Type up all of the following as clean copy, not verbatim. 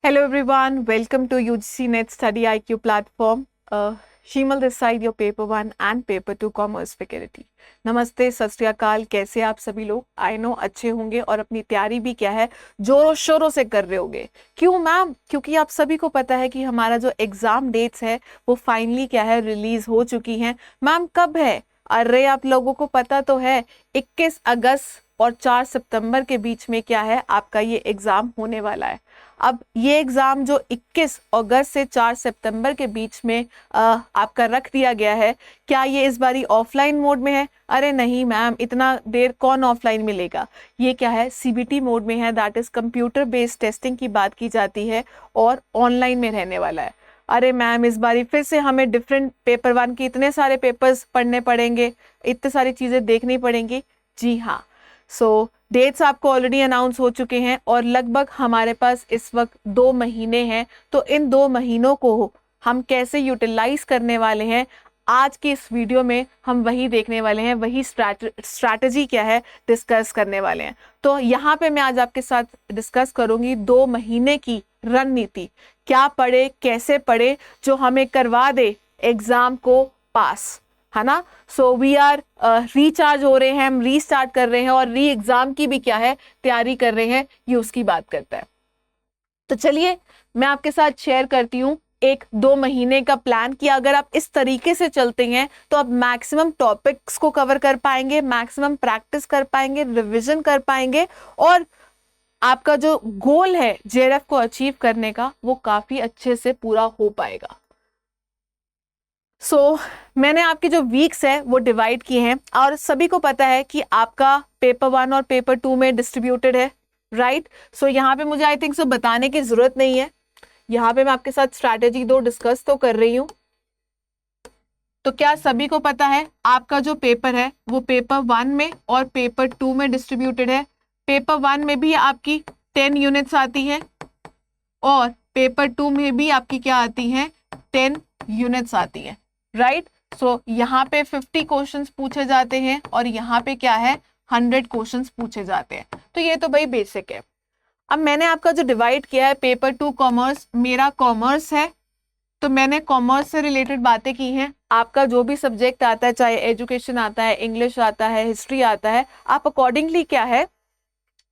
Hello everyone, welcome to UGC Net Study IQ platform. शीमल this side your paper 1 and paper 2 commerce faculty. नमस्ते, सत श्री अकाल, कैसे आप सभी लोग? आई नो अच्छे होंगे और अपनी तैयारी भी क्या है जोरों शोरों से कर रहे होंगे। क्यों मैम? क्योंकि आप सभी को पता है कि हमारा जो एग्जाम डेट्स है वो फाइनली क्या है रिलीज हो चुकी हैं। मैम कब है? अरे आप लोगों को पता तो है 21 अगस्त और 4 सितंबर के बीच में क्या है आपका ये एग्जाम होने वाला है। अब ये एग्जाम जो 21 अगस्त से 4 सितंबर के बीच में आपका रख दिया गया है, क्या ये इस बारी ऑफलाइन मोड में है? अरे नहीं मैम, इतना देर कौन ऑफलाइन मिलेगा। ये क्या है सीबीटी मोड में है, that is computer based testing की बात की जाती है और ऑनलाइन में रहने वाला है। अरे मैम इस बारी फिर से हमें डिफरेंट पेपर 1 के इतने सारे पेपर्स पढ़ने पड़ेंगे, इतनी सारी चीज़ें देखनी पड़ेंगी। जी हाँ, सो डेट्स आपको ऑलरेडी अनाउंस हो चुके हैं और लगभग हमारे पास इस वक्त 2 महीने हैं। तो इन 2 महीनों को हम कैसे यूटिलाइज करने वाले हैं, आज की इस वीडियो में हम वही देखने वाले हैं, वही स्ट्रैटेजी क्या है डिस्कस करने वाले हैं। तो यहाँ पे मैं आज आपके साथ डिस्कस करूंगी 2 महीने की रणनीति, क्या पढ़े कैसे पढ़े जो हमें करवा दे एग्जाम को पास, है ना। सो वी आर रिचार्ज हो रहे हैं, हम रीस्टार्ट कर रहे हैं और री एग्जाम की भी क्या है तैयारी कर रहे हैं, ये उसकी बात करता है। तो चलिए मैं आपके साथ शेयर करती हूँ एक 2 महीने का प्लान कि अगर आप इस तरीके से चलते हैं तो आप मैक्सिमम टॉपिक्स को कवर कर पाएंगे, मैक्सिमम प्रैक्टिस कर पाएंगे, रिविजन कर पाएंगे और आपका जो गोल है जेआरएफ को अचीव करने का वो काफी अच्छे से पूरा हो पाएगा। मैंने आपके जो वीक्स है वो डिवाइड किए हैं और सभी को पता है कि आपका पेपर 1 और पेपर 2 में डिस्ट्रीब्यूटेड है, राइट। यहाँ पे मुझे आई थिंक सो बताने की जरूरत नहीं है, यहाँ पे मैं आपके साथ स्ट्रैटेजी 2 डिस्कस तो कर रही हूँ। तो क्या सभी को पता है आपका जो पेपर है वो पेपर 1 में और पेपर 2 में डिस्ट्रीब्यूटेड है। पेपर 1 में भी आपकी 10 यूनिट्स आती है और पेपर 2 में भी आपकी क्या आती है 10 यूनिट्स आती है, राइट। यहाँ पे 50 क्वेश्चंस पूछे जाते हैं और यहाँ पे क्या है 100 क्वेश्चंस पूछे जाते हैं। तो ये तो भाई बेसिक है। अब मैंने आपका जो डिवाइड किया है पेपर 2 कॉमर्स, मेरा कॉमर्स है तो मैंने कॉमर्स से रिलेटेड बातें की हैं। आपका जो भी सब्जेक्ट आता है, चाहे एजुकेशन आता है, इंग्लिश आता है, हिस्ट्री आता है, आप अकॉर्डिंगली क्या है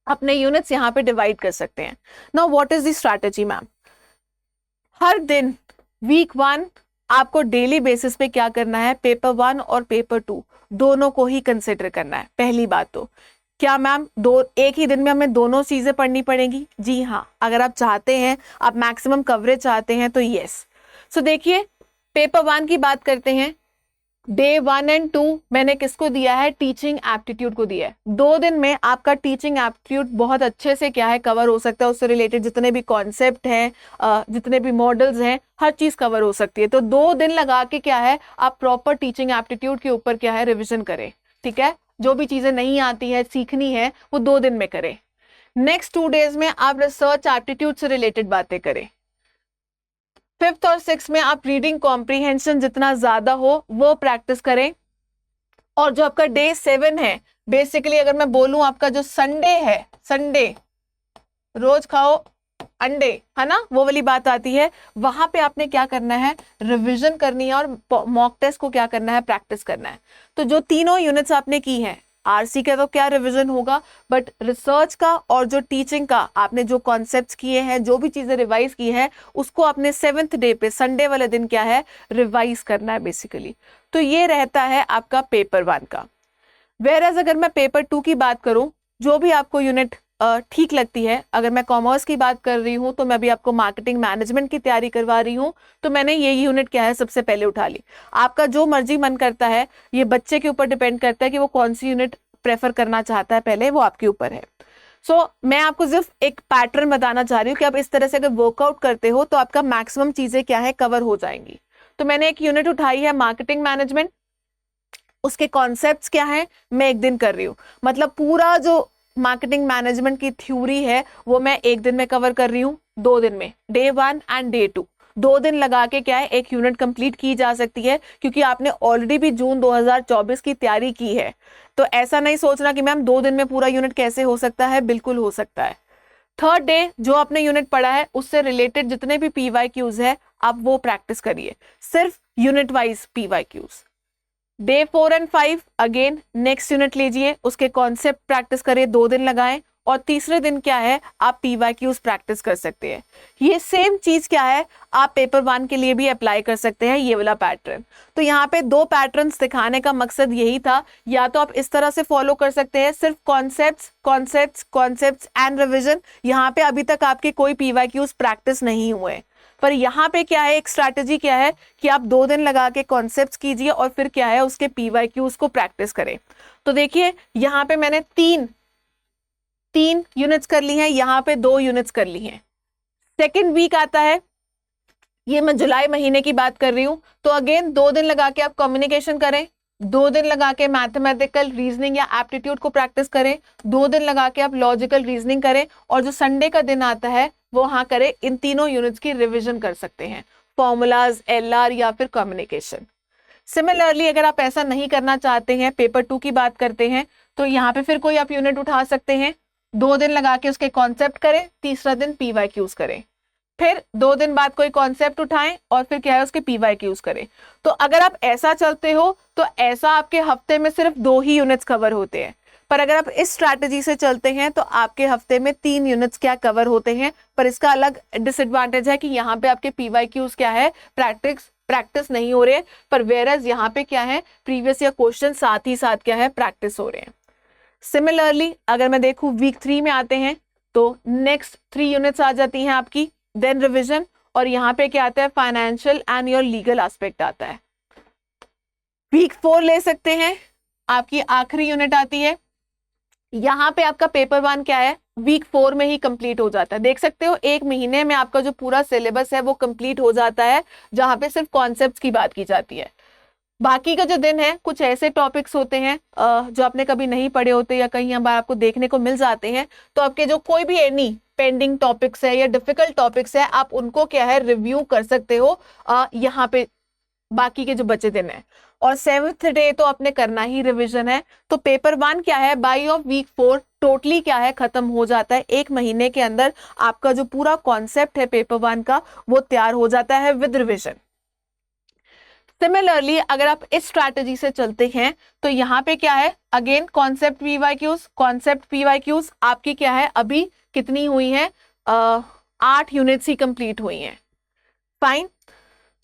अपने यूनिट्स यहाँ पे डिवाइड कर सकते हैं। Now what is the strategy ma'am? हर दिन वीक 1 आपको डेली बेसिस पे क्या करना है, पेपर 1 और पेपर 2 दोनों को ही कंसिडर करना है। पहली बात तो क्या मैम एक ही दिन में हमें दोनों चीजें पढ़नी पड़ेंगी? जी हाँ, अगर आप चाहते हैं, आप मैक्सिमम कवरेज चाहते हैं तो यस। देखिए पेपर 1 की बात करते हैं। डे 1 एंड 2 मैंने किसको दिया है, टीचिंग एप्टीट्यूड को दिया है। 2 दिन में आपका टीचिंग एप्टीट्यूड बहुत अच्छे से क्या है कवर हो सकता है, उससे रिलेटेड जितने भी कॉन्सेप्ट हैं, जितने भी मॉडल्स हैं, हर चीज कवर हो सकती है। तो 2 दिन लगा के क्या है आप प्रॉपर टीचिंग एप्टीट्यूड के ऊपर क्या है रिविजन करें, ठीक है। जो भी चीजें नहीं आती है सीखनी है वो 2 दिन में करें। नेक्स्ट 2 डेज में आप रिसर्च एप्टीट्यूड से रिलेटेड बातें करें। 5th और 6th में आप रीडिंग कॉम्प्रीहेंशन जितना ज्यादा हो वो प्रैक्टिस करें। और जो आपका डे 7 है, बेसिकली अगर मैं बोलूं आपका जो संडे है, संडे रोज खाओ अंडे, है ना, वो वाली बात आती है। वहां पे आपने क्या करना है, रिवीजन करनी है और मॉक टेस्ट को क्या करना है, प्रैक्टिस करना है। तो जो तीनों यूनिट्स आपने की हैं, आरसी का तो क्या रिवीजन होगा, बट रिसर्च का और जो टीचिंग का आपने जो कॉन्सेप्ट्स किए हैं, जो भी चीजें रिवाइज की है, उसको आपने 7th डे पे संडे वाले दिन क्या है रिवाइज करना है बेसिकली। तो ये रहता है आपका पेपर 1 का। वेयर अगर मैं पेपर 2 की बात करूं, जो भी आपको यूनिट ठीक लगती है, अगर मैं कॉमर्स की बात कर रही हूँ तो मैं भी आपको मार्केटिंग मैनेजमेंट की तैयारी करवा रही हूँ, तो मैंने ये यूनिट क्या है सबसे पहले उठा ली। आपका जो मर्जी मन करता है, ये बच्चे के ऊपर डिपेंड करता है कि वो कौन सी यूनिट प्रेफर करना चाहता है, पहले वो आपके ऊपर है। मैं आपको सिर्फ एक पैटर्न बताना चाह रही हूँ कि आप इस तरह से अगर वर्कआउट करते हो तो आपका मैक्सिमम चीजें क्या है कवर हो जाएंगी। तो मैंने एक यूनिट उठाई है मार्केटिंग मैनेजमेंट, उसके कॉन्सेप्ट्स क्या है मैं एक दिन कर रही हूँ। मतलब पूरा जो मार्केटिंग मैनेजमेंट की थ्योरी है वो मैं एक दिन में कवर कर रही हूँ, 2 दिन में, डे 1 एंड डे 2। 2 दिन लगा के क्या है एक यूनिट कंप्लीट की जा सकती है, क्योंकि आपने ऑलरेडी भी जून 2024 की तैयारी की है। तो ऐसा नहीं सोचना कि मैम 2 दिन में पूरा यूनिट कैसे हो सकता है, बिल्कुल हो सकता है। थर्ड डे जो आपने यूनिट पढ़ा है उससे रिलेटेड जितने भी PYQs है आप वो प्रैक्टिस करिए, सिर्फ unit wise PYQs। Day 4 and 5 again next unit लीजिए, उसके कॉन्सेप्ट प्रैक्टिस करिए, 2 दिन लगाएं, और तीसरे दिन क्या है आप PYQs प्रैक्टिस कर सकते हैं। ये सेम चीज क्या है आप पेपर 1 के लिए भी अप्लाई कर सकते हैं, ये वाला पैटर्न। तो यहाँ पे 2 पैटर्न्स दिखाने का मकसद यही था, या तो आप इस तरह से फॉलो कर सकते हैं, सिर्फ concepts concepts concepts and revision. यहाँ पे अभी तक आपके कोई PYQs प्रैक्टिस नहीं हुए, पर यहाँ पे क्या है एक स्ट्रैटेजी क्या है कि आप 2 दिन लगा के कॉन्सेप्ट्स कीजिए और फिर क्या है उसके PYQs को प्रैक्टिस करें। तो देखिए यहाँ पे मैंने तीन यूनिट्स कर ली हैं, यहाँ पे 2 यूनिट्स कर ली हैं। सेकेंड वीक आता है, ये मैं जुलाई महीने की बात कर रही हूं, तो अगेन 2 दिन लगा के आप कम्युनिकेशन करें, 2 दिन लगा के मैथमेटिकल रीजनिंग या एप्टीट्यूड को प्रैक्टिस करें, 2 दिन लगा के आप लॉजिकल रीजनिंग करें, और जो संडे का दिन आता है वो हाँ करें, इन तीनों यूनिट्स की रिविजन कर सकते हैं, फॉर्मूलाज, LR या फिर कम्युनिकेशन। सिमिलरली अगर आप ऐसा नहीं करना चाहते हैं, पेपर 2 की बात करते हैं, तो यहाँ पे फिर कोई आप यूनिट उठा सकते हैं, 2 दिन लगा के उसके कॉन्सेप्ट करें, तीसरा दिन PYQs करें, फिर 2 दिन बाद कोई कॉन्सेप्ट उठाएं और फिर क्या है उसके PYQs करें। तो अगर आप ऐसा चलते हो तो ऐसा आपके हफ्ते में सिर्फ 2 ही यूनिट्स कवर होते हैं, पर अगर आप इस स्ट्रैटेजी से चलते हैं तो आपके हफ्ते में 3 यूनिट्स क्या कवर होते हैं। पर इसका अलग डिसएडवांटेज है कि यहाँ पे आपके PYQs क्या है प्रैक्टिस नहीं हो रहे हैं, पर वेयरएज यहाँ पे क्या है प्रीवियस ईयर क्वेश्चन साथ ही साथ क्या है प्रैक्टिस हो रहे हैं। सिमिलरली अगर मैं देखूं वीक 3 में आते हैं तो नेक्स्ट 3 यूनिट्स आ जाती हैं आपकी, देन रिविजन, और यहाँ पे क्या आता है financial and your legal aspect आता है। वीक 4 ले सकते हैं, आपकी आखिरी यूनिट आती है, यहाँ पे आपका पेपर 1 क्या है वीक 4 में ही कंप्लीट हो जाता है। देख सकते हो 1 महीने में आपका जो पूरा सिलेबस है वो कंप्लीट हो जाता है, जहाँ पे सिर्फ कॉन्सेप्ट्स की बात की जाती है। बाकी का जो दिन है कुछ ऐसे टॉपिक्स होते हैं जो आपने कभी नहीं पढ़े होते या कहीं बार आपको देखने को मिल जाते हैं, तो आपके जो कोई भी एनी पेंडिंग टॉपिक्स है या डिफिकल्ट टॉपिक्स है आप उनको क्या है रिव्यू कर सकते हो यहाँ पे बाकी के जो बचे दिन है। और 7th डे तो आपने करना ही रिवीजन है, तो पेपर 1 क्या है बाय ऑफ वीक 4 टोटली क्या है खत्म हो जाता है। 1 महीने के अंदर आपका जो पूरा कॉन्सेप्ट है पेपर 1 का वो तैयार हो जाता है विद रिविजन। सिमिलरली अगर आप इस स्ट्रैटेजी से चलते हैं तो यहाँ पे क्या है अगेन कॉन्सेप्ट PYQs आपकी क्या है अभी कितनी हुई है 8 यूनिट्स ही कंप्लीट हुई हैं। फाइन।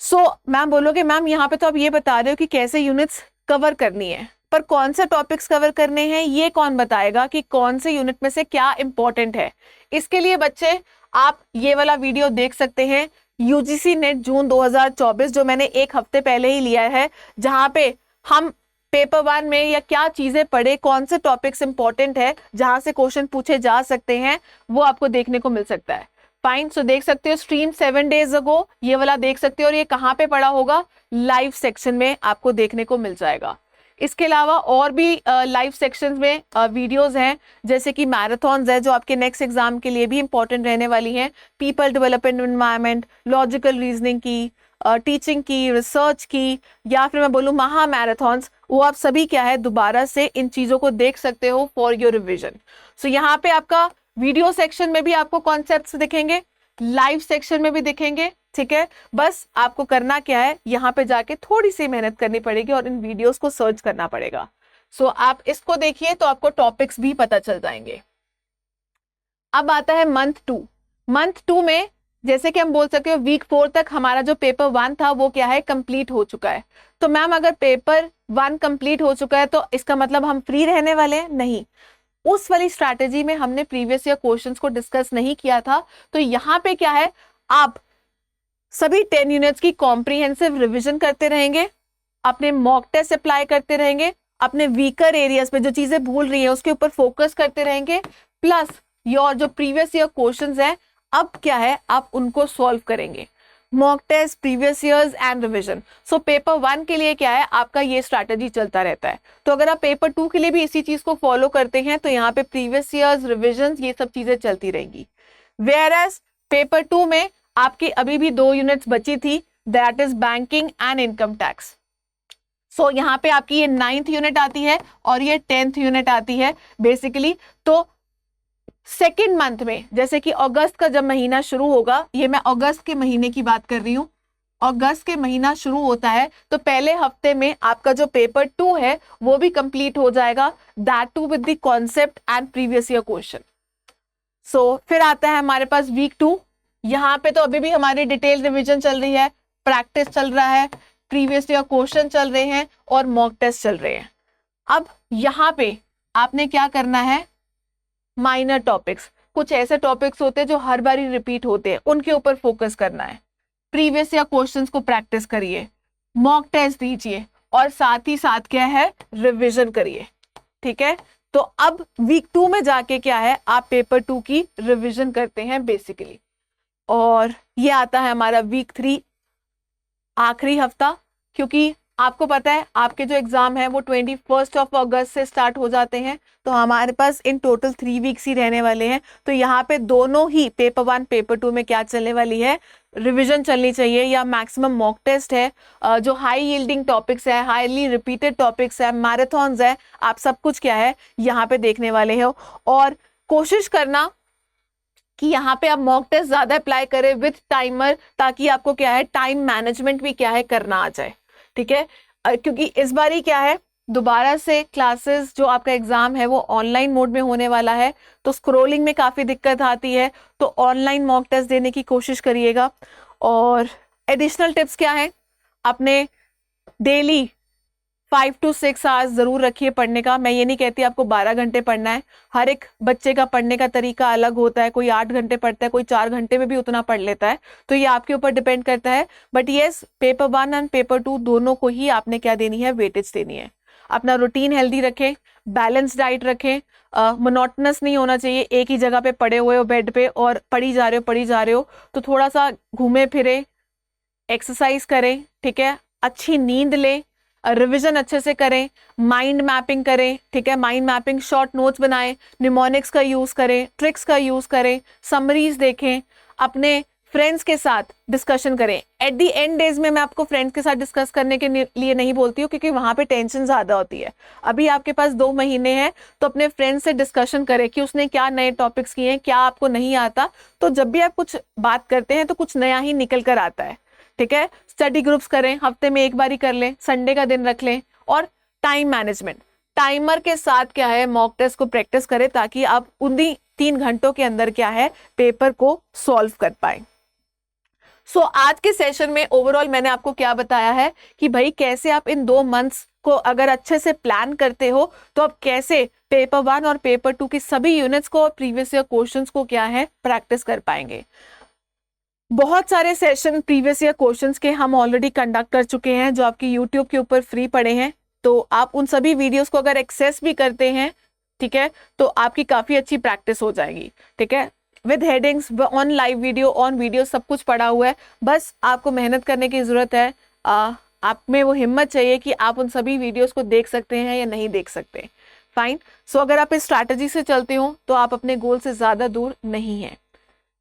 सो मैम बोलोगे मैम यहाँ पे तो आप ये बता रहे हो कि कैसे यूनिट्स कवर करनी है, पर कौन से टॉपिक्स कवर करने हैं ये कौन बताएगा कि कौन से यूनिट में से क्या इंपॉर्टेंट है। इसके लिए बच्चे आप ये वाला वीडियो देख सकते हैं UGC नेट जून 2024 जो मैंने 1 हफ्ते पहले ही लिया है, जहां पे हम पेपर 1 में या क्या चीजें पढ़े, कौन से टॉपिक्स इंपॉर्टेंट है, जहां से क्वेश्चन पूछे जा सकते हैं, वो आपको देखने को मिल सकता है। फाइन। सो देख सकते हो स्ट्रीम 7 डेज अगो ये वाला देख सकते हो, और ये कहाँ पे पड़ा होगा लाइव सेक्शन में आपको देखने को मिल जाएगा। इसके अलावा और भी लाइव सेक्शंस में वीडियोस हैं, जैसे कि मैराथॉन्स है जो आपके नेक्स्ट एग्जाम के लिए भी इंपॉर्टेंट रहने वाली हैं, people development environment, logical reasoning की, टीचिंग की, रिसर्च की, या फिर मैं बोलूँ महा मैराथॉन्स, वो आप सभी क्या है दोबारा से इन चीज़ों को देख सकते हो फॉर योर रिविजन। सो यहाँ पे आपका वीडियो सेक्शन में भी आपको कॉन्सेप्ट्स दिखेंगे, लाइव सेक्शन में भी दिखेंगे, ठीक है। बस आपको करना क्या है यहाँ पे जाके थोड़ी सी मेहनत करनी पड़ेगी और इन वीडियोस को सर्च करना पड़ेगा। सो आप इसको देखिए तो आपको टॉपिक्स भी पता चल जाएंगे। अब आता है मंथ टू में जैसे कि हम बोल सकते हो वीक 4 तक हमारा जो पेपर 1 था वो क्या है कंप्लीट हो चुका है। तो मैम अगर पेपर 1 कंप्लीट हो चुका है तो इसका मतलब हम फ्री रहने वाले हैं? नहीं, उस वाली स्ट्रैटेजी में हमने प्रीवियस ईयर क्वेश्चंस को डिस्कस नहीं किया था। तो यहाँ पे क्या है आप सभी 10 यूनिट्स की कॉम्प्रिहेंसिव रिवीजन करते रहेंगे, अपने मॉक टेस्ट अप्लाई करते रहेंगे, अपने वीकर एरियाज पे जो चीजें भूल रही है उसके ऊपर फोकस करते रहेंगे, प्लस योर जो प्रीवियस ईयर क्वेश्चंस है अब क्या है आप उनको सॉल्व करेंगे, mock test, previous years and revision. So paper 1 के लिए क्या है आपका ये स्ट्रैटेजी चलता रहता है। तो अगर आप पेपर 2 के लिए भी इसी चीज को फॉलो करते हैं तो यहाँ पे प्रीवियस ईयर्स, रिविजन, ये सब चीजें चलती रहेंगी। वेयर एज पेपर 2 में आपकी अभी भी 2 यूनिट्स बची थी, that is banking and income tax. So यहाँ पे आपकी ये 9th यूनिट आती है और ये 10th यूनिट आती है बेसिकली। तो सेकेंड मंथ में, जैसे कि अगस्त का जब महीना शुरू होगा, ये मैं अगस्त के महीने की बात कर रही हूँ, अगस्त के महीना शुरू होता है तो पहले हफ्ते में आपका जो पेपर 2 है वो भी कंप्लीट हो जाएगा, that too with the concept and previous year question. So फिर आता है हमारे पास वीक 2, यहाँ पे तो अभी भी हमारी डिटेल रिविजन चल रही है, प्रैक्टिस चल रहा है, प्रीवियस ईयर क्वेश्चन चल रहे हैं और मॉक टेस्ट चल रहे हैं। अब यहाँ पे आपने क्या करना है, माइनर टॉपिक्स, कुछ ऐसे टॉपिक्स होते हैं जो हर बार रिपीट होते हैं, उनके ऊपर फोकस करना है। प्रीवियस ईयर क्वेश्चंस को प्रैक्टिस करिए, मॉक टेस्ट दीजिए और साथ ही साथ क्या है, रिवीजन करिए। ठीक है, तो अब वीक 2 में जाके क्या है, आप पेपर 2 की रिवीजन करते हैं बेसिकली। और ये आता है हमारा वीक 3, आखिरी हफ्ता, क्योंकि आपको पता है आपके जो एग्जाम है वो 21 अगस्त से स्टार्ट हो जाते हैं, तो हमारे पास इन टोटल 3 वीक्स ही रहने वाले हैं। तो यहाँ पे दोनों ही पेपर 1 पेपर 2 में क्या चलने वाली है, रिवीजन चलनी चाहिए या मैक्सिमम मॉक टेस्ट है, जो हाई यील्डिंग टॉपिक्स है, हाईली रिपीटेड टॉपिक्स है, मैराथन्स है, आप सब कुछ क्या है यहाँ पे देखने वाले हो। और कोशिश करना कि यहाँ पे आप मॉक टेस्ट ज्यादा अप्लाई करें विथ टाइमर, ताकि आपको क्या है, टाइम मैनेजमेंट भी क्या है करना आ जाए। ठीक है, क्योंकि इस बार ही क्या है, दोबारा से क्लासेस जो आपका एग्जाम है वो ऑनलाइन मोड में होने वाला है, तो स्क्रोलिंग में काफी दिक्कत आती है, तो ऑनलाइन मॉक टेस्ट देने की कोशिश करिएगा। और एडिशनल टिप्स क्या है, अपने डेली 5 to 6 आवर्स जरूर रखिए पढ़ने का। मैं ये नहीं कहती आपको 12 घंटे पढ़ना है, हर एक बच्चे का पढ़ने का तरीका अलग होता है, कोई 8 घंटे पढ़ता है, कोई 4 घंटे में भी उतना पढ़ लेता है, तो ये आपके ऊपर डिपेंड करता है। But yes, paper 1 and paper 2 दोनों को ही आपने क्या देनी है, वेटेज देनी है। अपना रूटीन हेल्दी रखें, बैलेंस डाइट रखें, मोनोटनस नहीं होना चाहिए, एक ही जगह पे पड़े हुए हो बेड पे और पढ़ी जा रहे हो, तो थोड़ा सा घूमे फिरे, एक्सरसाइज करें, ठीक है, अच्छी नींद लें, रिवीजन अच्छे से करें, माइंड मैपिंग करें। ठीक है, माइंड मैपिंग, शॉर्ट नोट्स बनाएं, निमोनिक्स का यूज करें, ट्रिक्स का यूज करें, समरीज देखें, अपने फ्रेंड्स के साथ डिस्कशन करें। एट दी एंड डेज में मैं आपको फ्रेंड्स के साथ डिस्कस करने के लिए नहीं बोलती हूँ, क्योंकि वहां पे टेंशन ज्यादा होती है। अभी आपके पास 2 महीने हैं, तो अपने फ्रेंड्स से डिस्कशन करें कि उसने क्या नए टॉपिक्स किए हैं, क्या आपको नहीं आता, तो जब भी आप कुछ बात करते हैं तो कुछ नया ही निकल कर आता है। ठीक है, स्टडी ग्रुप्स करें, हफ्ते में एक बार ही कर लें, संडे का दिन रख लें। और टाइम मैनेजमेंट, टाइमर के साथ क्या है, मॉक टेस्ट को प्रैक्टिस करें, ताकि आप उन्हीं 3 घंटों के अंदर क्या है, पेपर को सॉल्व कर पाए। सो आज के सेशन में ओवरऑल मैंने आपको क्या बताया है कि भाई कैसे आप इन 2 मंथ्स को अगर अच्छे से प्लान करते हो, तो आप कैसे पेपर 1 और पेपर 2 की सभी यूनिट्स को और प्रीवियस ईयर क्वेश्चंस को क्या है, प्रैक्टिस कर पाएंगे। बहुत सारे सेशन प्रीवियस ईयर क्वेश्चंस के हम ऑलरेडी कंडक्ट कर चुके हैं, जो आपकी यूट्यूब के ऊपर फ्री पड़े हैं, तो आप उन सभी वीडियोस को अगर एक्सेस भी करते हैं, ठीक है, तो आपकी काफी अच्छी प्रैक्टिस हो जाएगी। ठीक है, with headings, on live video, on video, सब कुछ पड़ा हुआ है, बस आपको मेहनत करने की जरूरत है। आप में वो हिम्मत चाहिए कि आप उन सभी वीडियोस को देख सकते हैं या नहीं देख सकते। फाइन, सो अगर आप इस स्ट्रैटेजी से चलते हो तो आप अपने गोल से ज्यादा दूर नहीं है।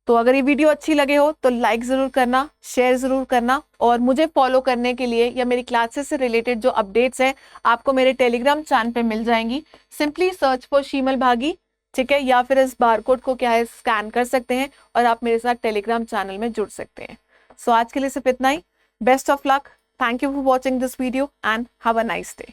तो अगर ये वीडियो अच्छी लगे हो तो लाइक ज़रूर करना, शेयर ज़रूर करना, और मुझे फॉलो करने के लिए या मेरी क्लासेस से रिलेटेड जो अपडेट्स हैं आपको मेरे टेलीग्राम चैनल पे मिल जाएंगी। सिंपली सर्च फॉर शीमल भागी, ठीक है, या फिर इस बारकोड को क्या है, स्कैन कर सकते हैं और आप मेरे साथ टेलीग्राम चैनल में जुड़ सकते हैं। सो आज के लिए सिर्फ इतना ही। Best of luck, thank you for watching this video and have a nice day.